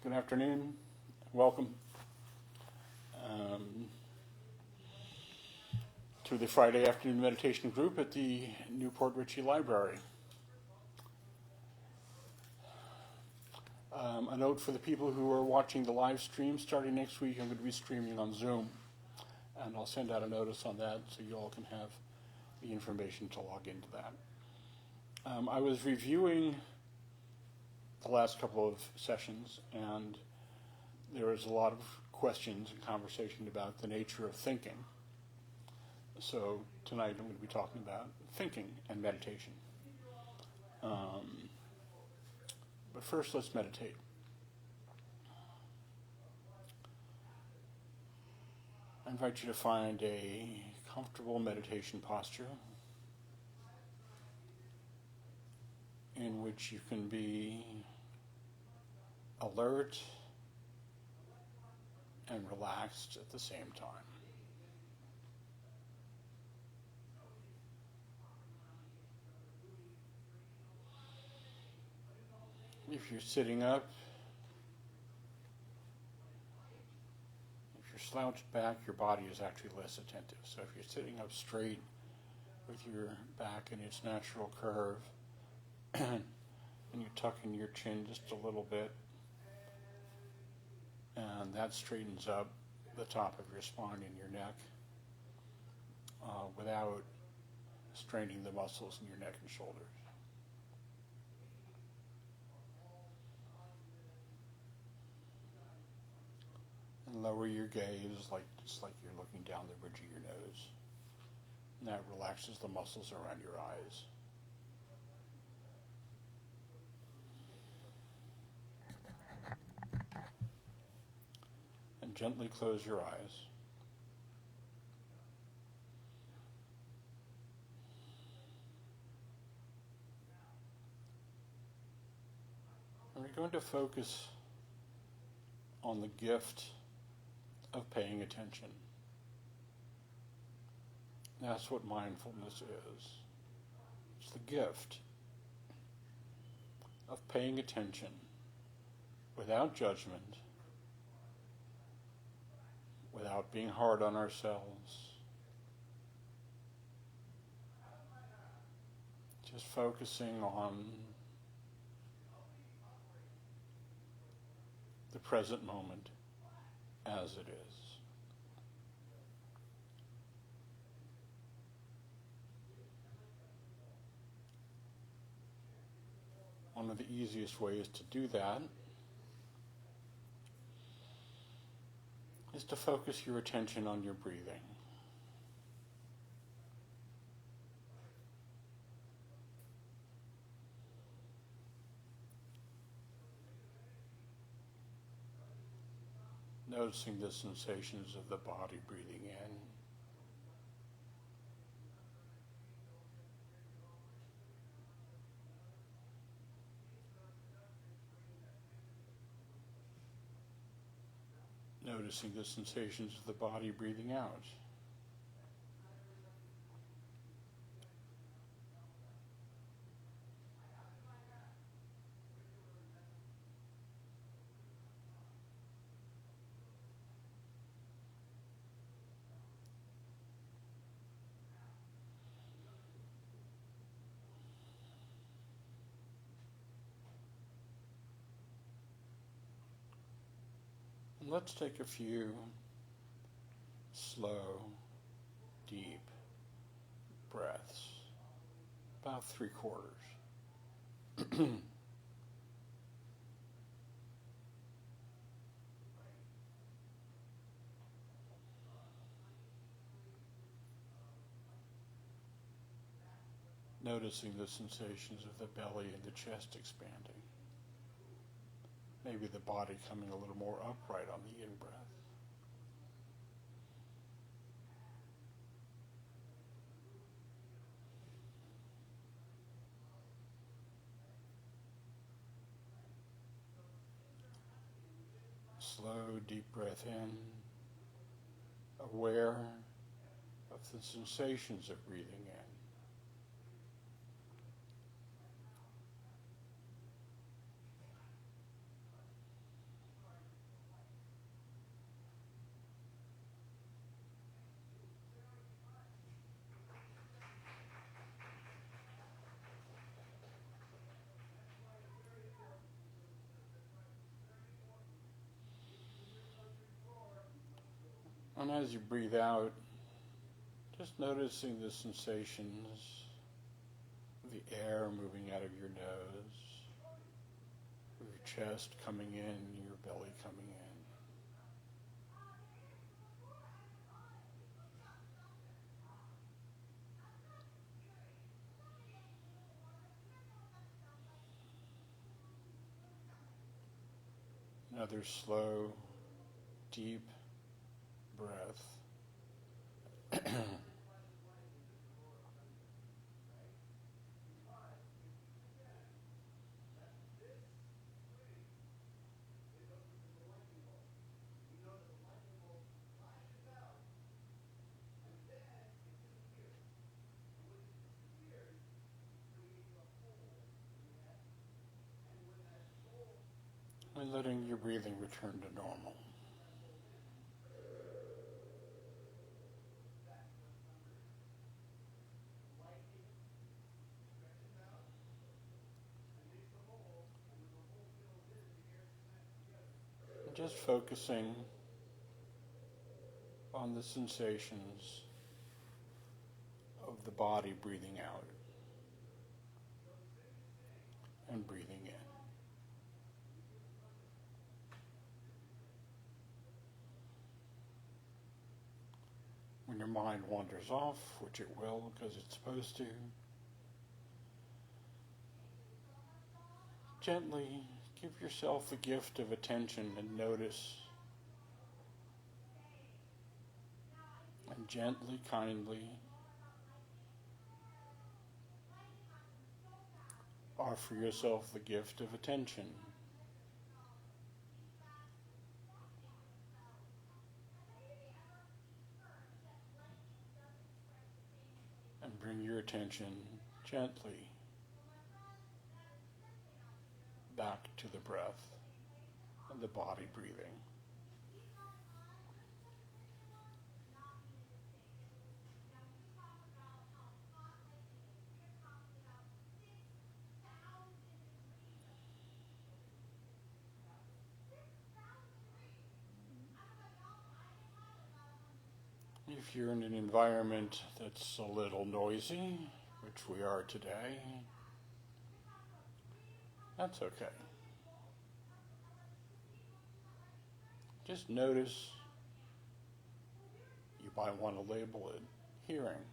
Good afternoon. Welcome um, to the Friday afternoon meditation group at the Newport Ritchie Library. A note for the people who are watching the live stream, starting next week I'm going to be streaming on Zoom, and I'll send out a notice on that so you all can have the information to log into that. I was reviewing the last couple of sessions, and there was a lot of questions and conversation about the nature of thinking. So tonight I'm going to be talking about thinking and meditation. But first, let's meditate. I invite you to find a comfortable meditation posture in which you can be alert and relaxed at the same time. If you're sitting up, if you're slouched back, your body is actually less attentive. So if you're sitting up straight with your back in its natural curve, and you're tucking your chin just a little bit, and that straightens up the top of your spine and your neck without straining the muscles in your neck and shoulders. And lower your gaze just like you're looking down the bridge of your nose. And that relaxes the muscles around your eyes. And gently close your eyes. And we're going to focus on the gift of paying attention. That's what mindfulness is. It's the gift of paying attention without judgment, without being hard on ourselves. Just focusing on the present moment as it is. One of the easiest ways to do that is to focus your attention on your breathing. Noticing the sensations of the body breathing in. Noticing the sensations of the body breathing out. And let's take a few slow, deep breaths, about 3/4. Noticing the sensations of the belly and the chest expanding. Maybe the body coming a little more upright on the in-breath. Slow, deep breath in, aware of the sensations of breathing in. And as you breathe out, just noticing the sensations of the air moving out of your nose, your chest coming in, your belly coming in. Another slow, deep breath. And letting your breathing return to normal. And just focusing on the sensations of the body breathing out and breathing in. When your mind wanders off, which it will because it's supposed to, gently give yourself the gift of attention and notice. And gently, kindly offer yourself the gift of attention. And bring your attention gently back to the breath and the body breathing. If you're in an environment that's a little noisy, which we are today, that's okay. Just notice, you might want to label it hearing.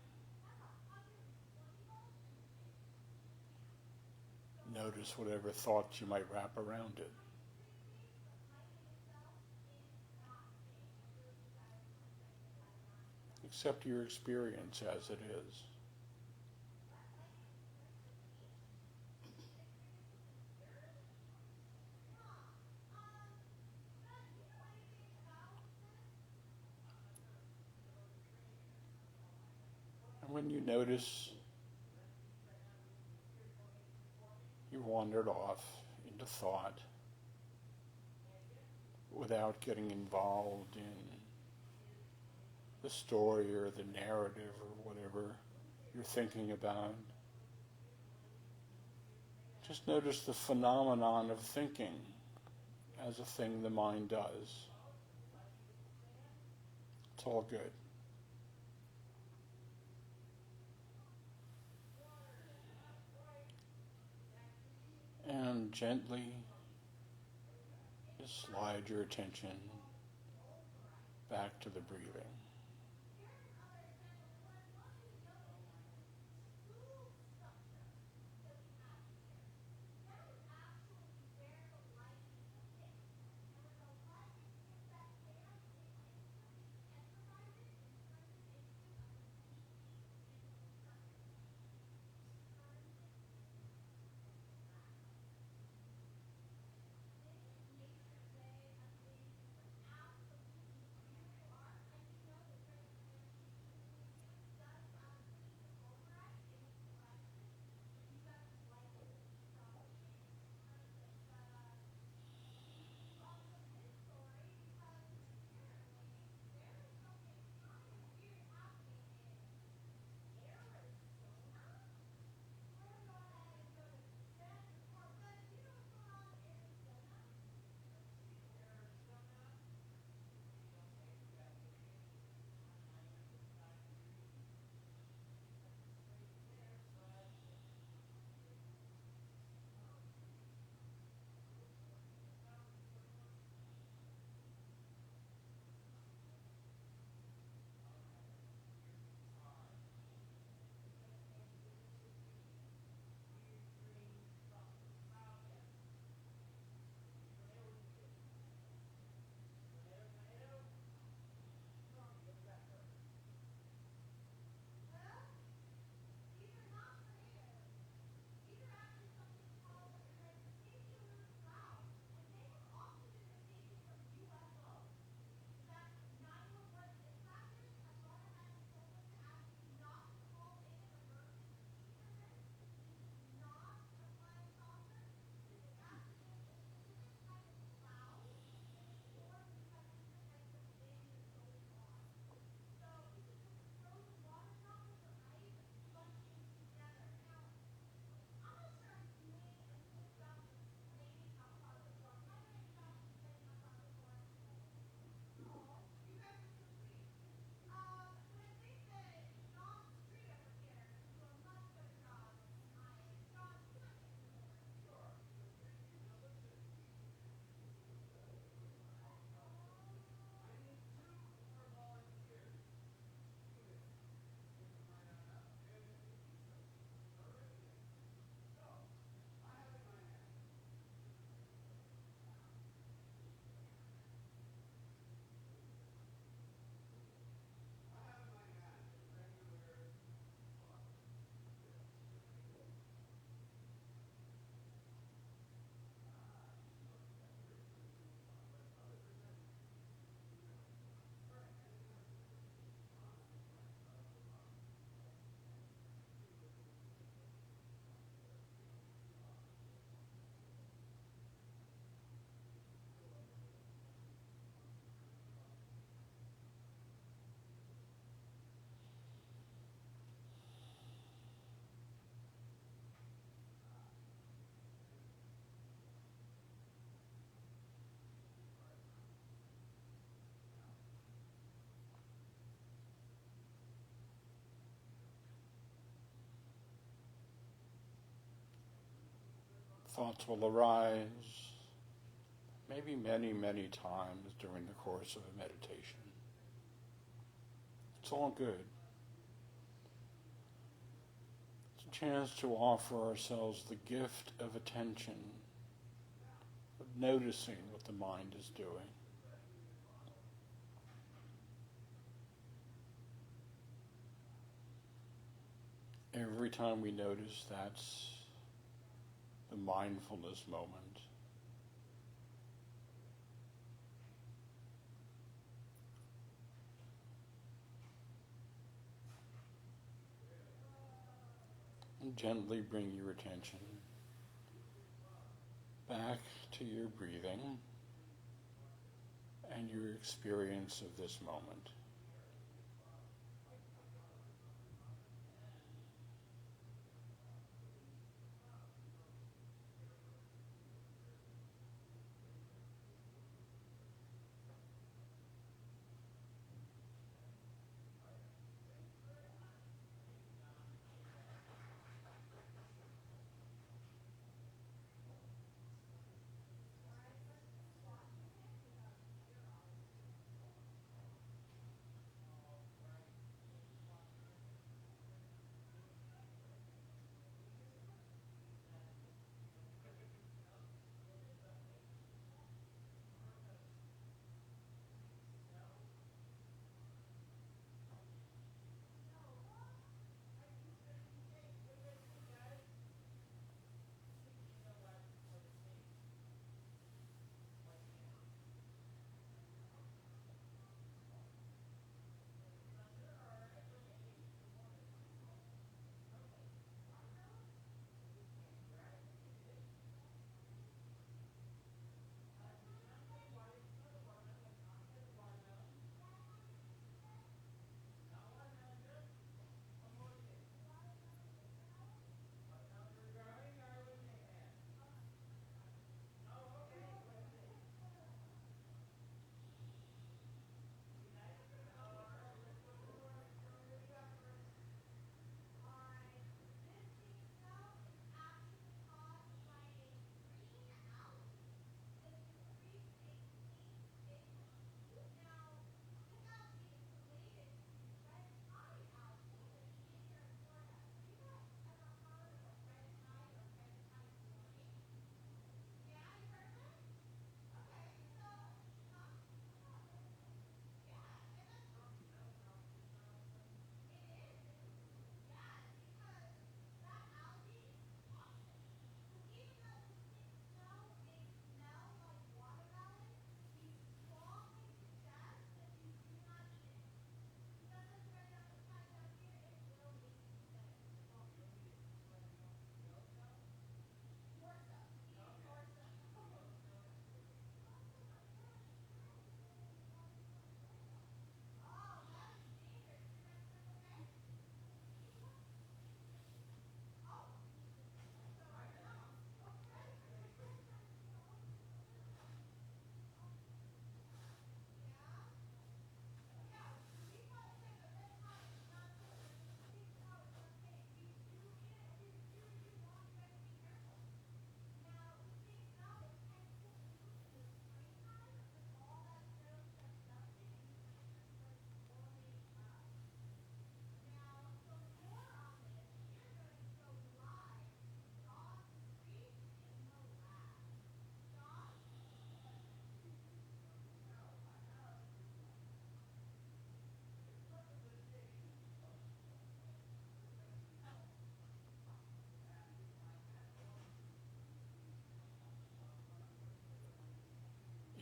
Notice whatever thoughts you might wrap around it. Accept your experience as it is. And when you notice you wandered off into thought without getting involved in the story or the narrative or whatever you're thinking about, just notice the phenomenon of thinking as a thing the mind does. It's all good. And gently just slide your attention back to the breathing. thoughts will arise, maybe many, many times during the course of a meditation. It's all good. It's a chance to offer ourselves the gift of attention, of noticing what the mind is doing. Every time we notice, that's the mindfulness moment. And gently bring your attention back to your breathing and your experience of this moment.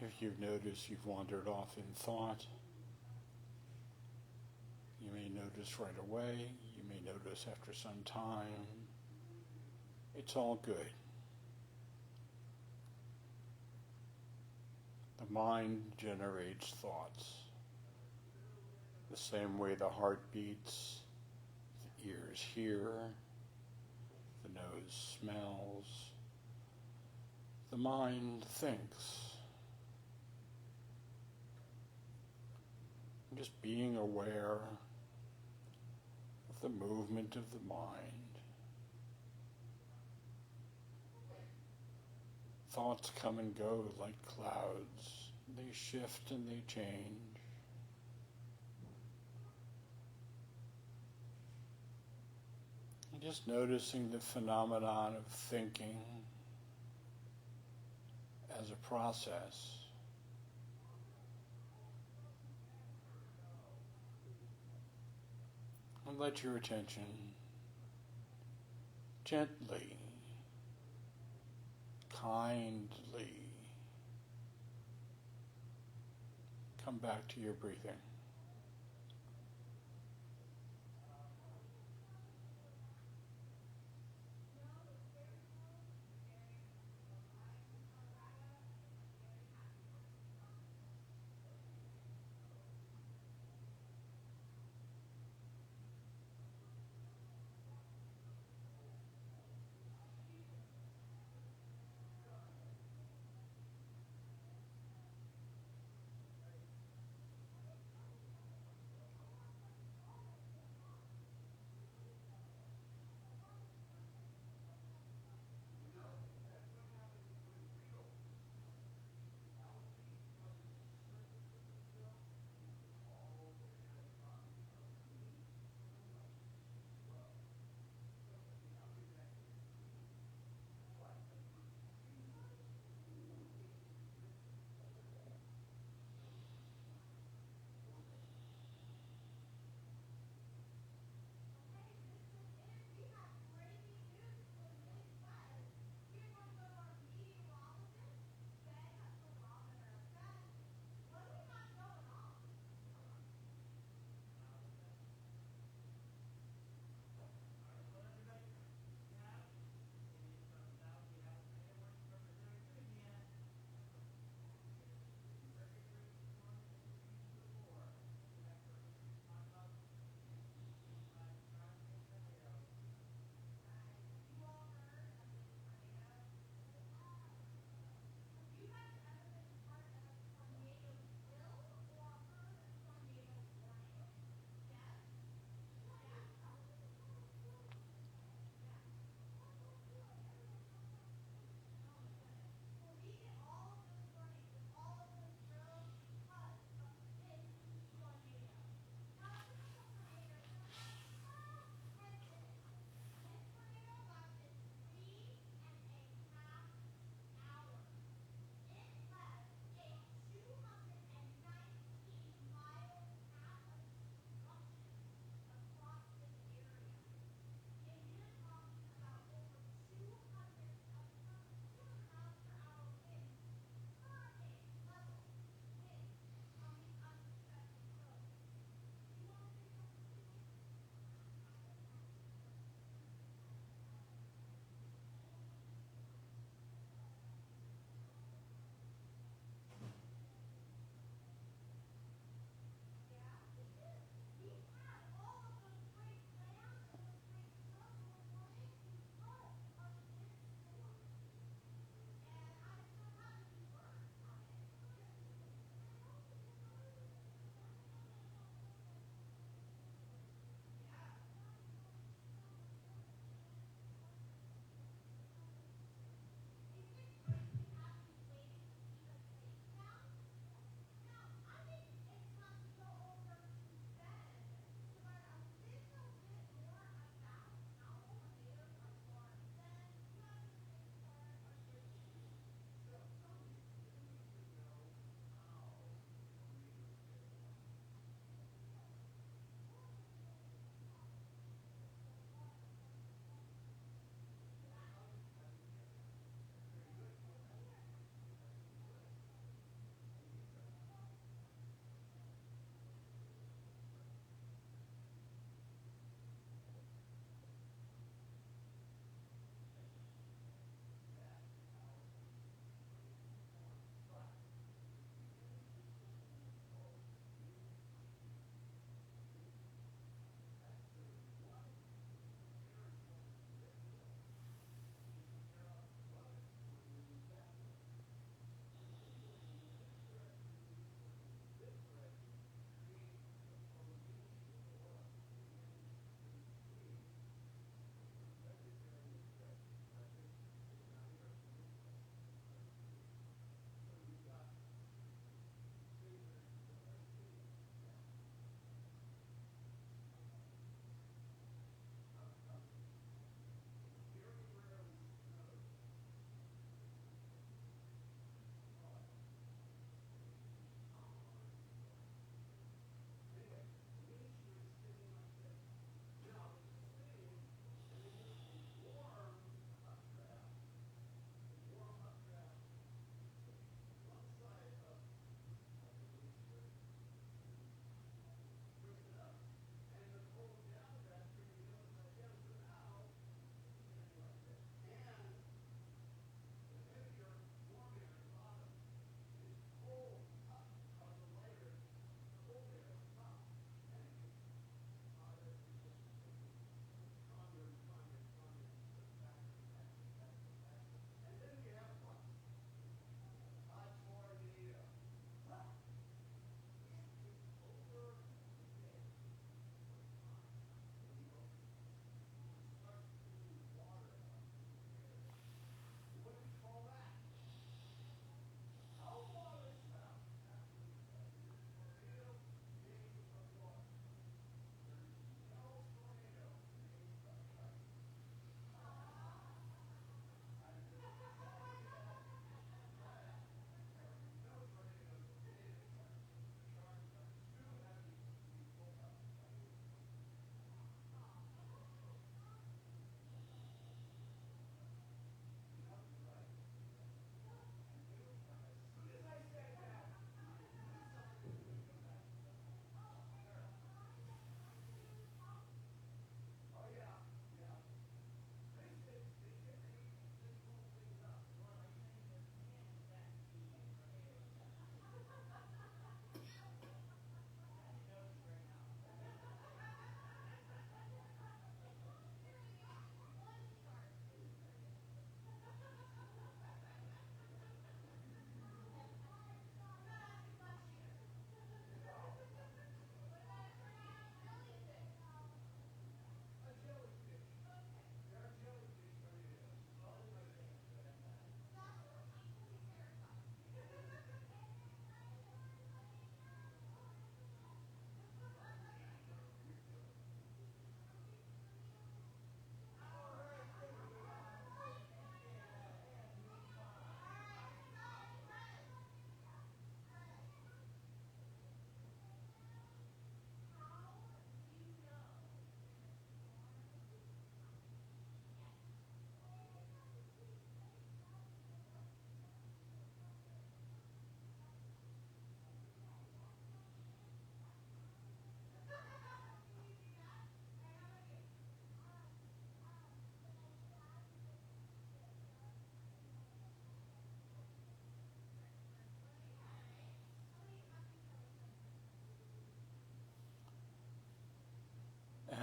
If you've noticed you've wandered off in thought, you may notice right away, you may notice after some time. It's all good. The mind generates thoughts. The same way the heart beats, the ears hear, the nose smells, the mind thinks. Just being aware of the movement of the mind. Thoughts come and go like clouds. They shift and they change. And just noticing the phenomenon of thinking as a process. And let your attention gently, kindly come back to your breathing.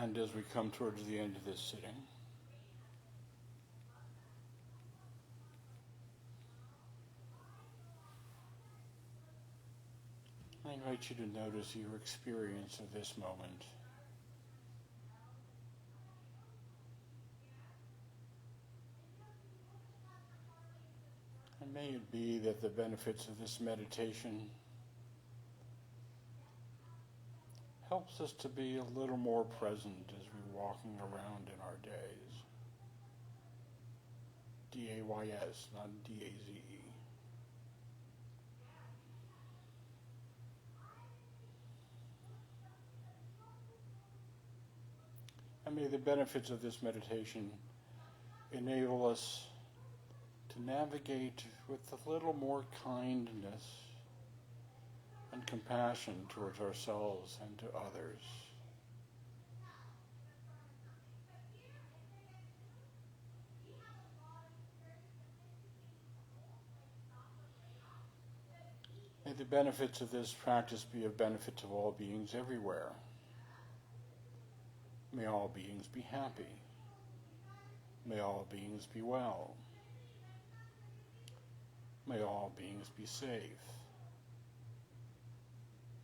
And as we come towards the end of this sitting, I invite you to notice your experience of this moment. And may it be that the benefits of this meditation helps us to be a little more present as we're walking around in our days. D-A-Y-S, not D-A-Z-E. And may the benefits of this meditation enable us to navigate with a little more kindness and compassion towards ourselves and to others. May the benefits of this practice be of benefit to all beings everywhere. May all beings be happy. May all beings be well. May all beings be safe.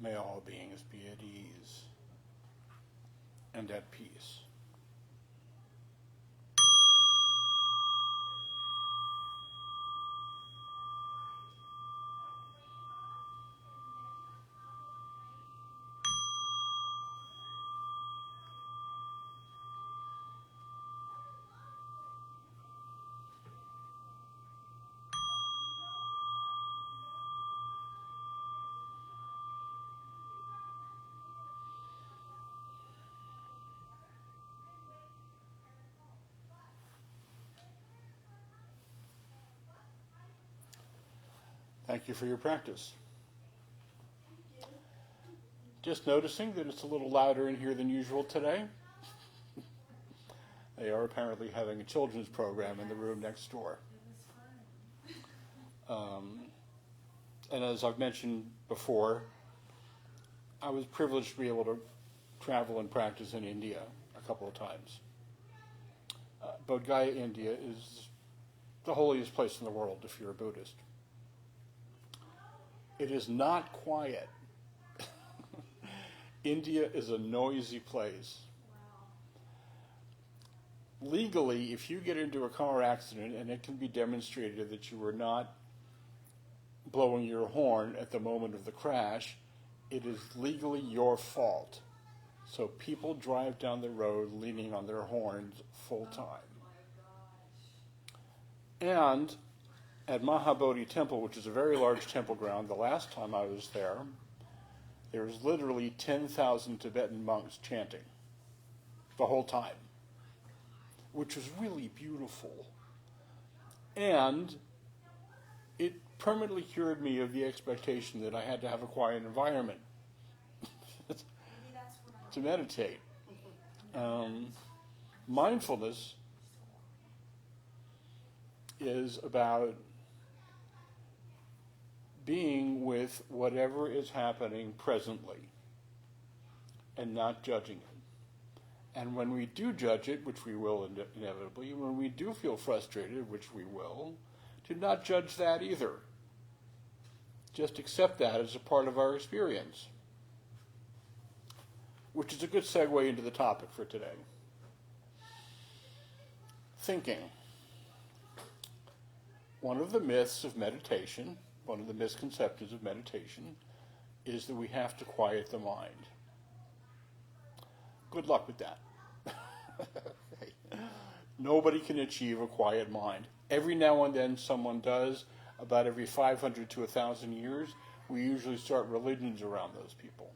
May all beings be at ease and at peace. Thank you for your practice. Just noticing that it's a little louder in here than usual today. They are apparently having a children's program in the room next door. And as I've mentioned before, I was privileged to be able to travel and practice in India a couple of times. Bodh Gaya, India is the holiest place in the world if you're a Buddhist. It is not quiet. India is a noisy place. Wow. Legally, if you get into a car accident and it can be demonstrated that you were not blowing your horn at the moment of the crash, it is legally your fault. So people drive down the road leaning on their horns full time. Oh my gosh. And at Mahabodhi Temple, which is a very large temple ground, the last time I was there was literally 10,000 Tibetan monks chanting the whole time, which was really beautiful. And it permanently cured me of the expectation that I had to have a quiet environment to meditate. Mindfulness is about being with whatever is happening presently and not judging it. And when we do judge it, which we will inevitably, when we do feel frustrated, which we will, to not judge that either. Just accept that as a part of our experience. Which is a good segue into the topic for today. Thinking. One of the myths of meditation, one of the misconceptions of meditation, is that we have to quiet the mind. Good luck with that. Nobody can achieve a quiet mind. Every now and then someone does. About every 500 to 1,000 years, we usually start religions around those people.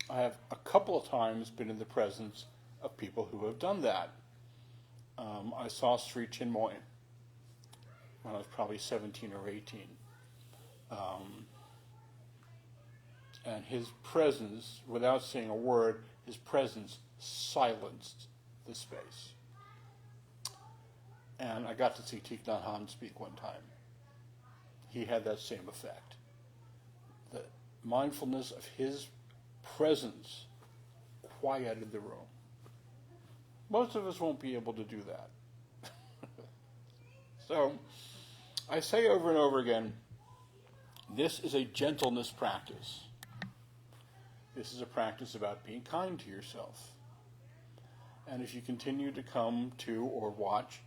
I have a couple of times been in the presence of people who have done that. I saw Sri Chinmoy when I was probably 17 or 18. And his presence, without saying a word, his presence silenced the space. And I got to see Thich Nhat Hanh speak one time. He had that same effect. The mindfulness of his presence quieted the room. Most of us won't be able to do that. So, I say over and over again, this is a gentleness practice. This is a practice about being kind to yourself. And if you continue to come to or watch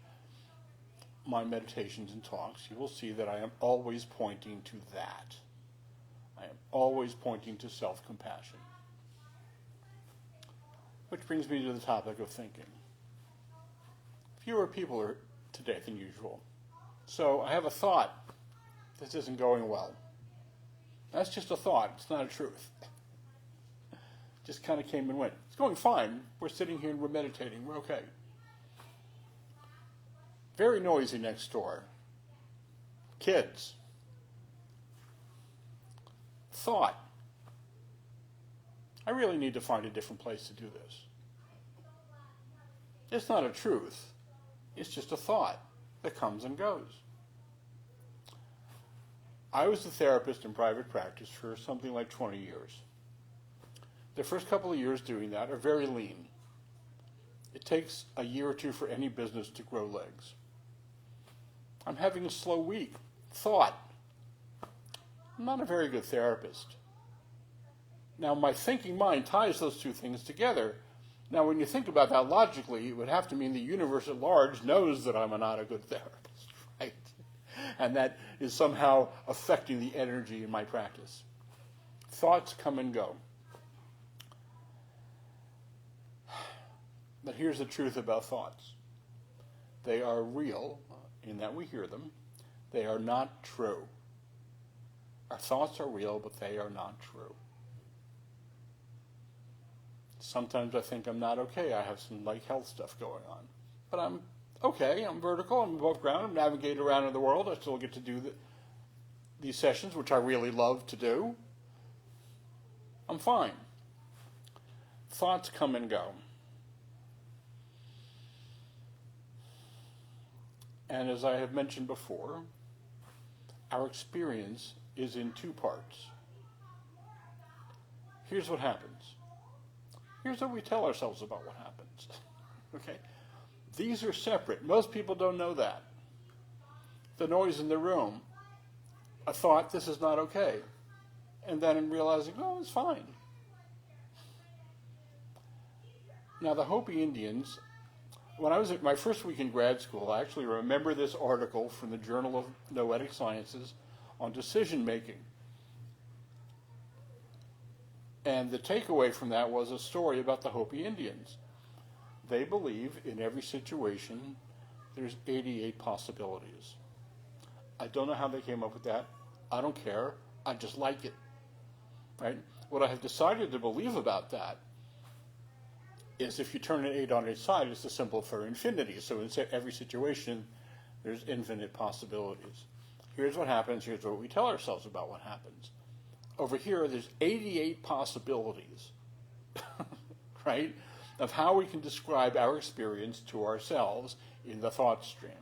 my meditations and talks, you will see that I am always pointing to that. I am always pointing to self-compassion. Which brings me to the topic of thinking. Fewer people are today than usual. So I have a thought. This isn't going well. That's just a thought. It's not a truth. Just kind of came and went. It's going fine. We're sitting here and we're meditating. We're okay. Very noisy next door. Kids. Thought. I really need to find a different place to do this. It's not a truth. It's just a thought that comes and goes. I was a therapist in private practice for something like 20 years. The first couple of years doing that are very lean. It takes a year or two for any business to grow legs. I'm having a slow week. Thought. I'm not a very good therapist. Now, my thinking mind ties those two things together. Now, when you think about that logically, it would have to mean the universe at large knows that I'm not a good therapist, right? And that is somehow affecting the energy in my practice. Thoughts come and go. But here's the truth about thoughts. They are real in that we hear them. They are not true. Our thoughts are real, but they are not true. Sometimes I think I'm not okay. I have some health stuff going on. But I'm okay. I'm vertical. I'm above ground. I'm navigating around in the world. I still get to do these sessions, which I really love to do. I'm fine. Thoughts come and go. And as I have mentioned before, our experience is in two parts. Here's what happens. Here's what we tell ourselves about what happens. Okay? These are separate. Most people don't know that. The noise in the room, a thought, this is not okay. And then in realizing, oh, it's fine. Now, the Hopi Indians, when I was at my first week in grad school, I actually remember this article from the Journal of Noetic Sciences on decision making. And the takeaway from that was a story about the Hopi Indians. They believe in every situation there's 88 possibilities. I don't know how they came up with that. I don't care. I just like it. Right? What I have decided to believe about that is if you turn an 8 on its side, it's the symbol for infinity. So in every situation, there's infinite possibilities. Here's what happens. Here's what we tell ourselves about what happens. Over here, there's 88 possibilities, right, of how we can describe our experience to ourselves in the thought stream.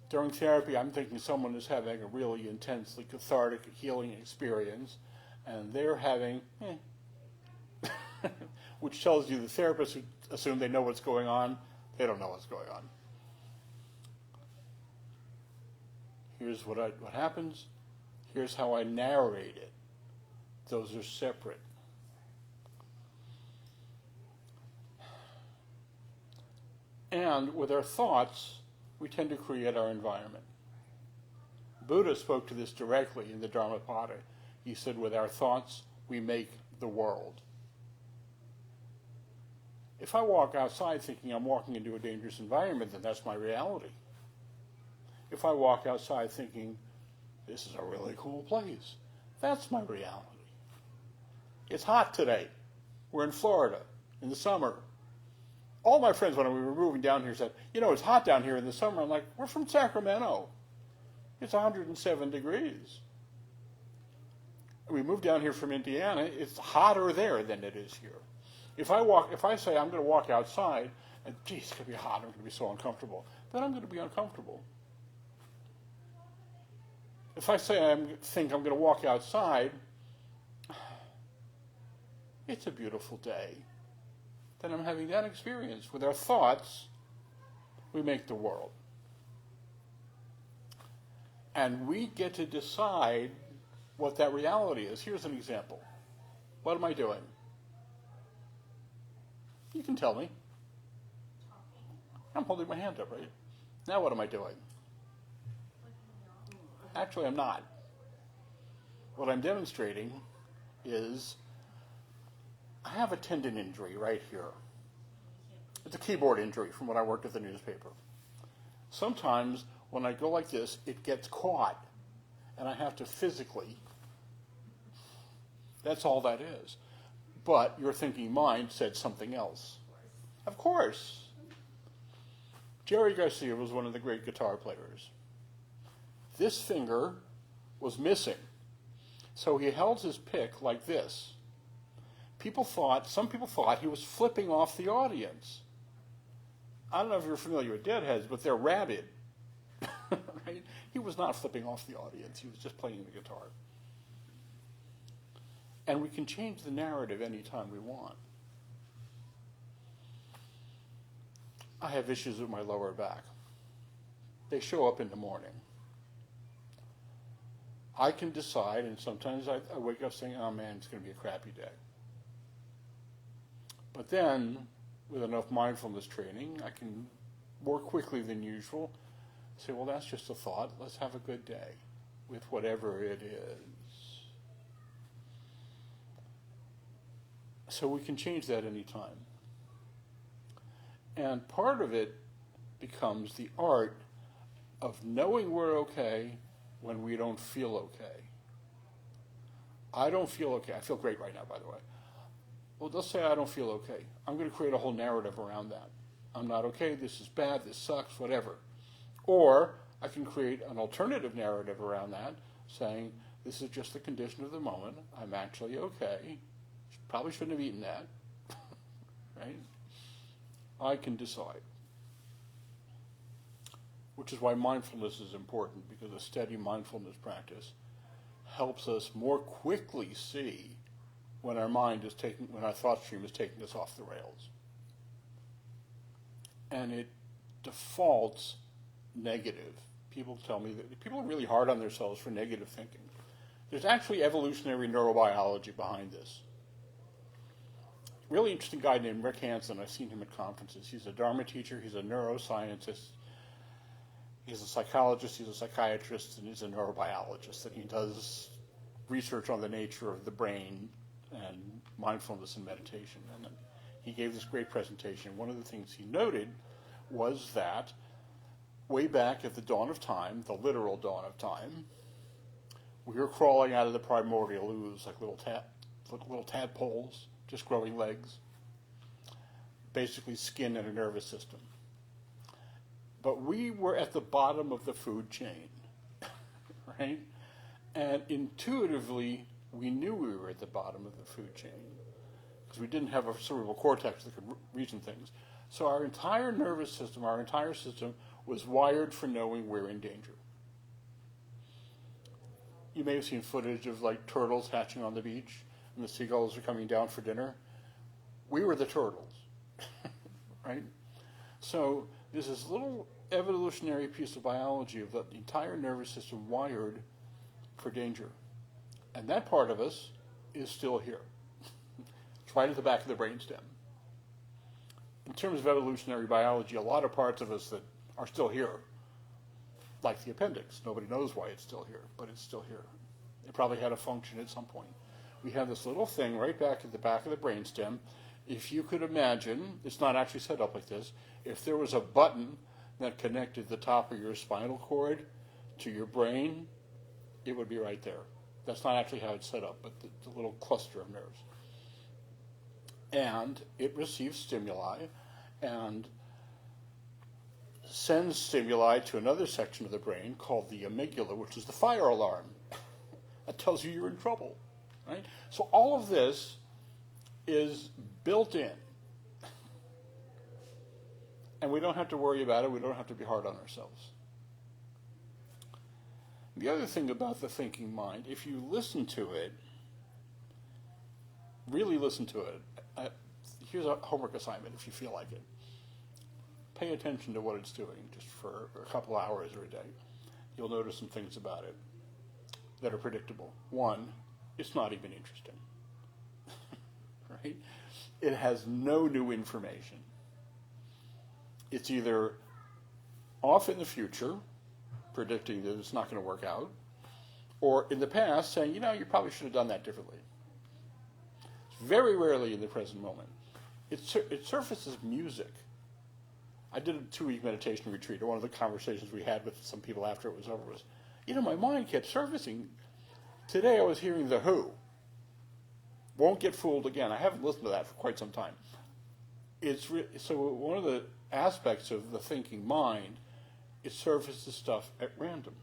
During therapy, I'm thinking someone is having a really intensely cathartic healing experience, and they're having, which tells you the therapists who assume they know what's going on, they don't know what's going on. Here's what happens. Here's how I narrate it. Those are separate. And with our thoughts, we tend to create our environment. Buddha spoke to this directly in the Dharmapada. He said, with our thoughts, we make the world. If I walk outside thinking I'm walking into a dangerous environment, then that's my reality. If I walk outside thinking, this is a really cool place, that's my reality. It's hot today. We're in Florida in the summer. All my friends, when we were moving down here, said, it's hot down here in the summer. I'm like, we're from Sacramento. It's 107 degrees. We moved down here from Indiana. It's hotter there than it is here. If I say I'm going to walk outside, and geez, it's going to be hot, I'm going to be so uncomfortable, then I'm going to be uncomfortable. If I say I think I'm going to walk outside, it's a beautiful day. then I'm having that experience. With our thoughts, we make the world. And we get to decide what that reality is. Here's an example. What am I doing? You can tell me. I'm holding my hand up, right? Now what am I doing? Actually, I'm not. What I'm demonstrating is I have a tendon injury right here. It's a keyboard injury from when I worked at the newspaper. Sometimes when I go like this, it gets caught, and I have to physically. That's all that is. But your thinking mind said something else. Of course. Jerry Garcia was one of the great guitar players. This finger was missing. So he held his pick like this. Some people thought he was flipping off the audience. I don't know if you're familiar with Deadheads, but they're rabid. Right? He was not flipping off the audience. He was just playing the guitar. And we can change the narrative anytime we want. I have issues with my lower back. They show up in the morning. I can decide, and sometimes I wake up saying, oh man, it's going to be a crappy day. But then, with enough mindfulness training, I can more quickly than usual say, well, that's just a thought. Let's have a good day with whatever it is. So we can change that anytime. And part of it becomes the art of knowing we're okay when we don't feel okay. I don't feel okay. I feel great right now, by the way. Well, let's say I don't feel okay. I'm going to create a whole narrative around that. I'm not okay, this is bad, this sucks, whatever. Or I can create an alternative narrative around that, saying, this is just the condition of the moment. I'm actually okay. Probably shouldn't have eaten that. Right? I can decide. Which is why mindfulness is important, because a steady mindfulness practice helps us more quickly see when when our thought stream is taking us off the rails. And it defaults negative. People tell me that people are really hard on themselves for negative thinking. There's actually evolutionary neurobiology behind this. Really interesting guy named Rick Hansen. I've seen him at conferences. He's a Dharma teacher. He's a neuroscientist. He's a psychologist. He's a psychiatrist, and he's a neurobiologist. And he does research on the nature of the brain and mindfulness and meditation. And he gave this great presentation. One of the things he noted was that way back at the dawn of time, the literal dawn of time, we were crawling out of the primordial ooze like little tadpoles, just growing legs, basically skin and a nervous system. But we were at the bottom of the food chain, right? And intuitively, we knew we were at the bottom of the food chain because we didn't have a cerebral cortex that could reason things. So our entire nervous system, our entire system was wired for knowing we're in danger. You may have seen footage of like turtles hatching on the beach and the seagulls are coming down for dinner. We were the turtles, right? So there's this little evolutionary piece of biology of the entire nervous system wired for danger. And that part of us is still here. It's right at the back of the brainstem. In terms of evolutionary biology, a lot of parts of us that are still here, like the appendix. Nobody knows why it's still here, but it's still here. It probably had a function at some point. We have this little thing right back at the back of the brainstem. If you could imagine, it's not actually set up like this, if there was a button that connected the top of your spinal cord to your brain, it would be right there. That's not actually how it's set up, but the little cluster of nerves. And it receives stimuli and sends stimuli to another section of the brain called the amygdala, which is the fire alarm. That tells you you're in trouble, right? So all of this is built in. And we don't have to worry about it. We don't have to be hard on ourselves. The other thing about the thinking mind, if you listen to it, really listen to it, here's a homework assignment if you feel like it. Pay attention to what it's doing just for a couple hours or a day. You'll notice some things about it that are predictable. One, it's not even interesting. Right? It has no new information. It's either off in the future, predicting that it's not going to work out, or in the past saying, you probably should have done that differently. It's very rarely in the present moment. It surfaces music. I did a 2-week meditation retreat, and one of the conversations we had with some people after it was over was, my mind kept surfacing. Today I was hearing The Who. Won't Get Fooled Again. I haven't listened to that for quite some time. So one of the aspects of the thinking mind, it surfaces stuff at random.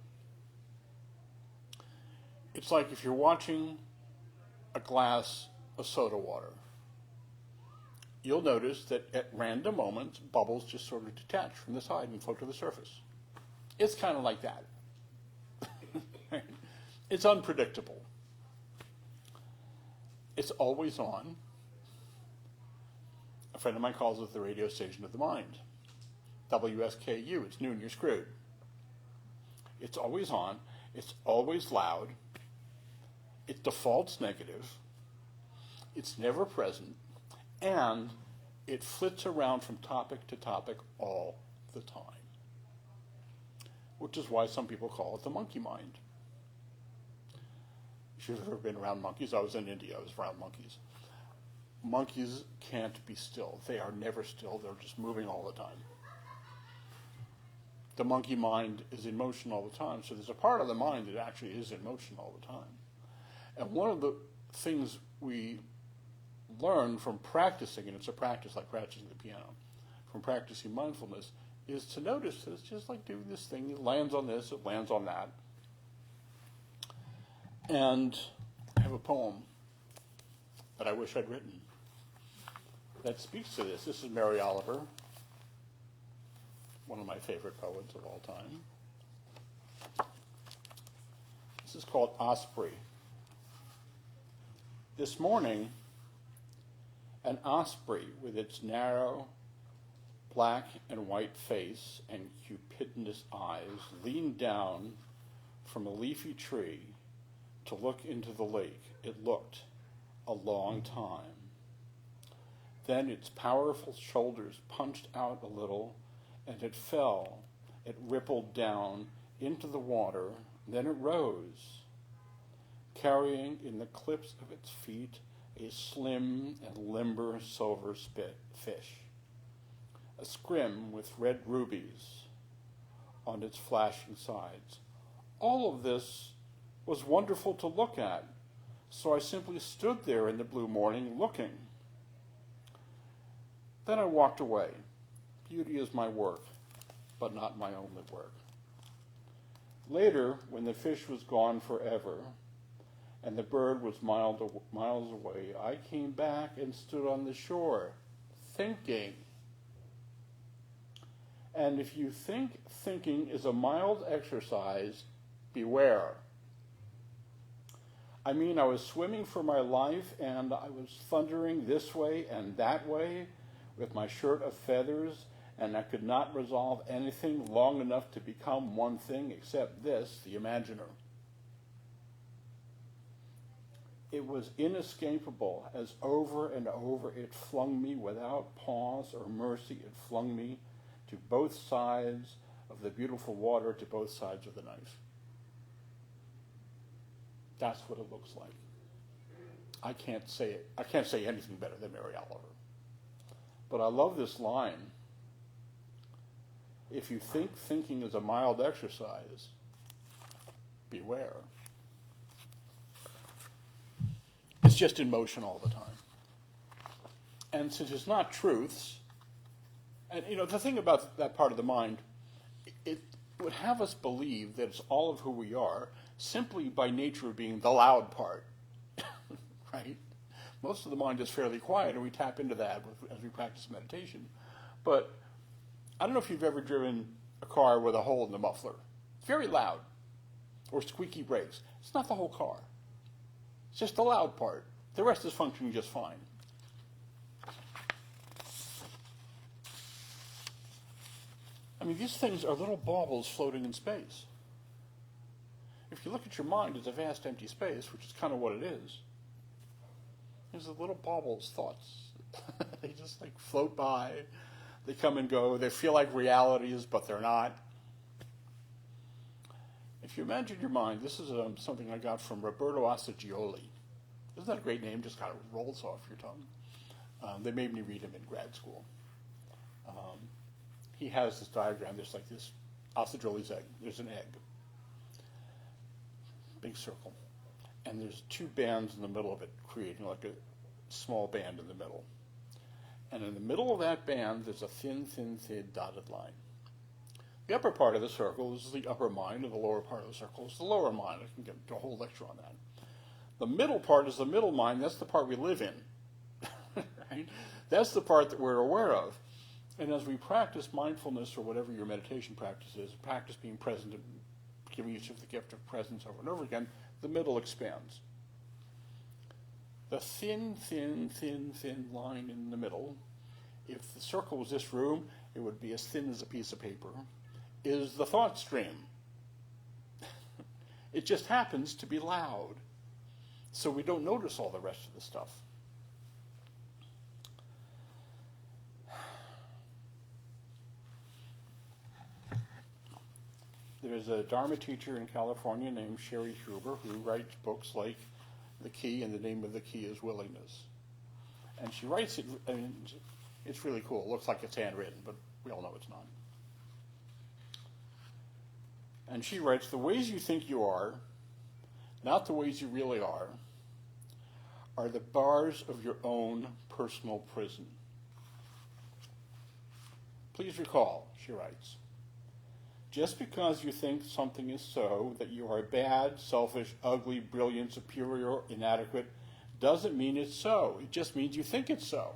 It's like if you're watching a glass of soda water. You'll notice that at random moments, bubbles just sort of detach from the side and float to the surface. It's kind of like that. It's unpredictable. It's always on. A friend of mine calls it the radio station of the mind. WSKU, it's noon, you're screwed. It's always on. It's always loud. It defaults negative. It's never present. And it flits around from topic to topic all the time. Which is why some people call it the monkey mind. If you've ever been around monkeys, I was in India, I was around monkeys. Monkeys can't be still. They are never still. They're just moving all the time. The monkey mind is in motion all the time. So there's a part of the mind that actually is in motion all the time. And one of the things we learn from practicing, and it's a practice like practicing the piano, from practicing mindfulness, is to notice that it's just like doing this thing. It lands on this, it lands on that. And I have a poem that I wish I'd written that speaks to this. This is Mary Oliver, one of my favorite poets of all time. This is called Osprey. This morning, an osprey with its narrow black and white face and cupidinous eyes leaned down from a leafy tree to look into the lake. It looked a long time. Then its powerful shoulders punched out a little, and it fell. It rippled down into the water. Then it rose, carrying in the clips of its feet a slim and limber silver fish, a scrim with red rubies on its flashing sides. All of this was wonderful to look at, so I simply stood there in the blue morning looking. Then I walked away. Beauty is my work, but not my only work. Later, when the fish was gone forever, and the bird was miles away, I came back and stood on the shore, thinking. And if you think thinking is a mild exercise, beware. I mean, I was swimming for my life, and I was thundering this way and that way with my shirt of feathers, and I could not resolve anything long enough to become one thing except this, the imaginer. It was inescapable, as over and over it flung me without pause or mercy. It flung me to both sides of the beautiful water, to both sides of the knife. That's what it looks like. I can't say it. I can't say anything better than Mary Oliver. But I love this line. If you think thinking is a mild exercise, beware. It's just in motion all the time. And since it's not truths, and the thing about that part of the mind, it would have us believe that it's all of who we are simply by nature of being the loud part, right? Most of the mind is fairly quiet, and we tap into that as we practice meditation. But I don't know if you've ever driven a car with a hole in the muffler. It's very loud, or squeaky brakes. It's not the whole car. It's just the loud part. The rest is functioning just fine. mean, these things are little baubles floating in space. If you look at your mind, it's a vast empty space, which is kind of what it is. There's the little baubles, thoughts. They just like float by. They come and go. They feel like realities, but they're not. If you imagine your mind, this is something I got from Roberto Assagioli. Isn't that a great name? Just kind of rolls off your tongue. They made me read him in grad school. He has this diagram. There's like this Assagioli's egg. There's an egg. Big circle. And there's two bands in the middle of it, creating like a small band in the middle. And in the middle of that band, there's a thin, thin, thin dotted line. The upper part of the circle is the upper mind, and the lower part of the circle is the lower mind. I can get a whole lecture on that. The middle part is the middle mind. That's the part we live in. Right? That's the part that we're aware of. And as we practice mindfulness, or whatever your meditation practice is, practice being present and giving yourself the gift of presence over and over again, the middle expands. The thin, thin, thin, thin line in the middle, if the circle was this room, it would be as thin as a piece of paper, is the thought stream. It just happens to be loud, so we don't notice all the rest of the stuff. There's a Dharma teacher in California named Sherry Huber who writes books like The Key, and the name of the key is willingness. And she writes it, and it's really cool. It looks like it's handwritten, but we all know it's not. And she writes, the ways you think you are, not the ways you really are the bars of your own personal prison. Please recall, she writes, just because you think something is so, that you are bad, selfish, ugly, brilliant, superior, inadequate, doesn't mean it's so. It just means you think it's so.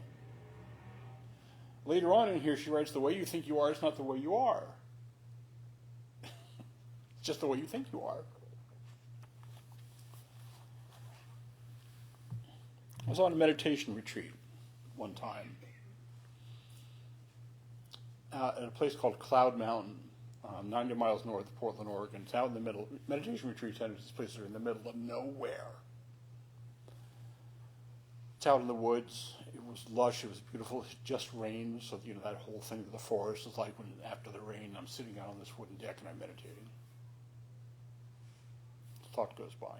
Later on in here, she writes, the way you think you are is not the way you are. It's just the way you think you are. I was on a meditation retreat one time at a place called Cloud Mountain. 90 miles north of Portland, Oregon. It's out in the middle. Meditation retreat centers, these places are in the middle of nowhere. It's out in the woods. It was lush. It was beautiful. It just rained, so that whole thing of the forest is like when after the rain, I'm sitting out on this wooden deck and I'm meditating. Thought goes by.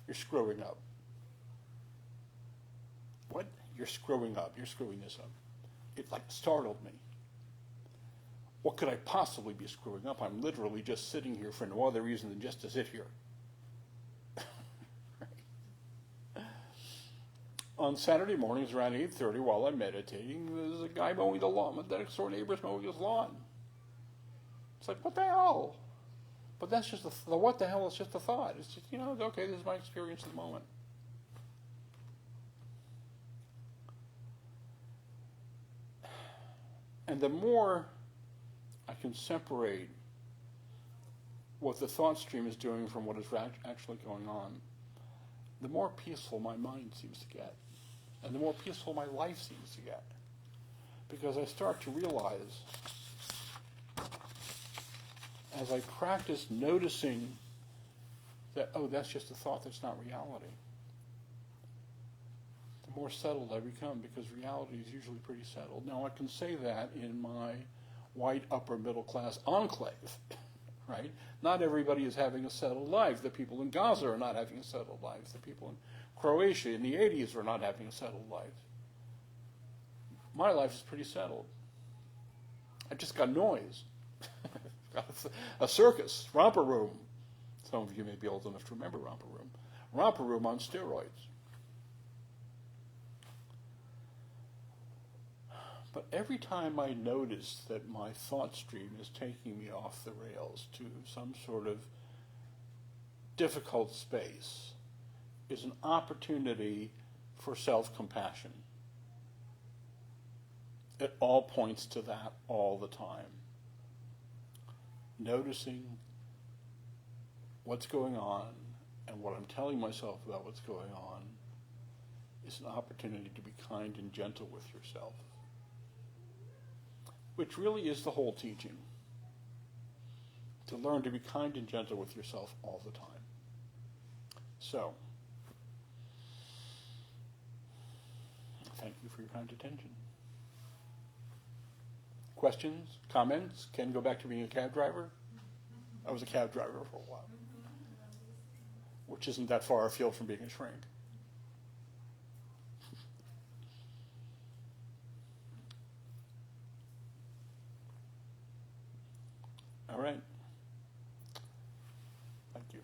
You're screwing up. What? You're screwing up. You're screwing this up. It startled me. What could I possibly be screwing up? I'm literally just sitting here for no other reason than just to sit here. Right? On Saturday mornings around 8:30 while I'm meditating, there's a guy mowing the lawn. My next door neighbor's mowing his lawn. It's like, what the hell? But that's just the what the hell is just a thought. It's just, okay, this is my experience at the moment. And the more I can separate what the thought stream is doing from what is actually going on, the more peaceful my mind seems to get, and the more peaceful my life seems to get. Because I start to realize, as I practice noticing that, that's just a thought, that's not reality, the more settled I become, because reality is usually pretty settled. Now, I can say that in my white upper middle class enclave, right? Not everybody is having a settled life. The people in Gaza are not having a settled life. The people in Croatia in the 80s are not having a settled life. My life is pretty settled. I've just got noise. Got a circus, romper room. Some of you may be old enough to remember romper room. Romper room on steroids. But every time I notice that my thought stream is taking me off the rails to some sort of difficult space is an opportunity for self-compassion. It all points to that all the time. Noticing what's going on and what I'm telling myself about what's going on is an opportunity to be kind and gentle with yourself. which really is the whole teaching. To learn to be kind and gentle with yourself all the time. So, thank you for your kind attention. Questions? Comments? Ken, go back to being a cab driver? I was a cab driver for a while, which isn't that far afield from being a shrink. All right. Thank you.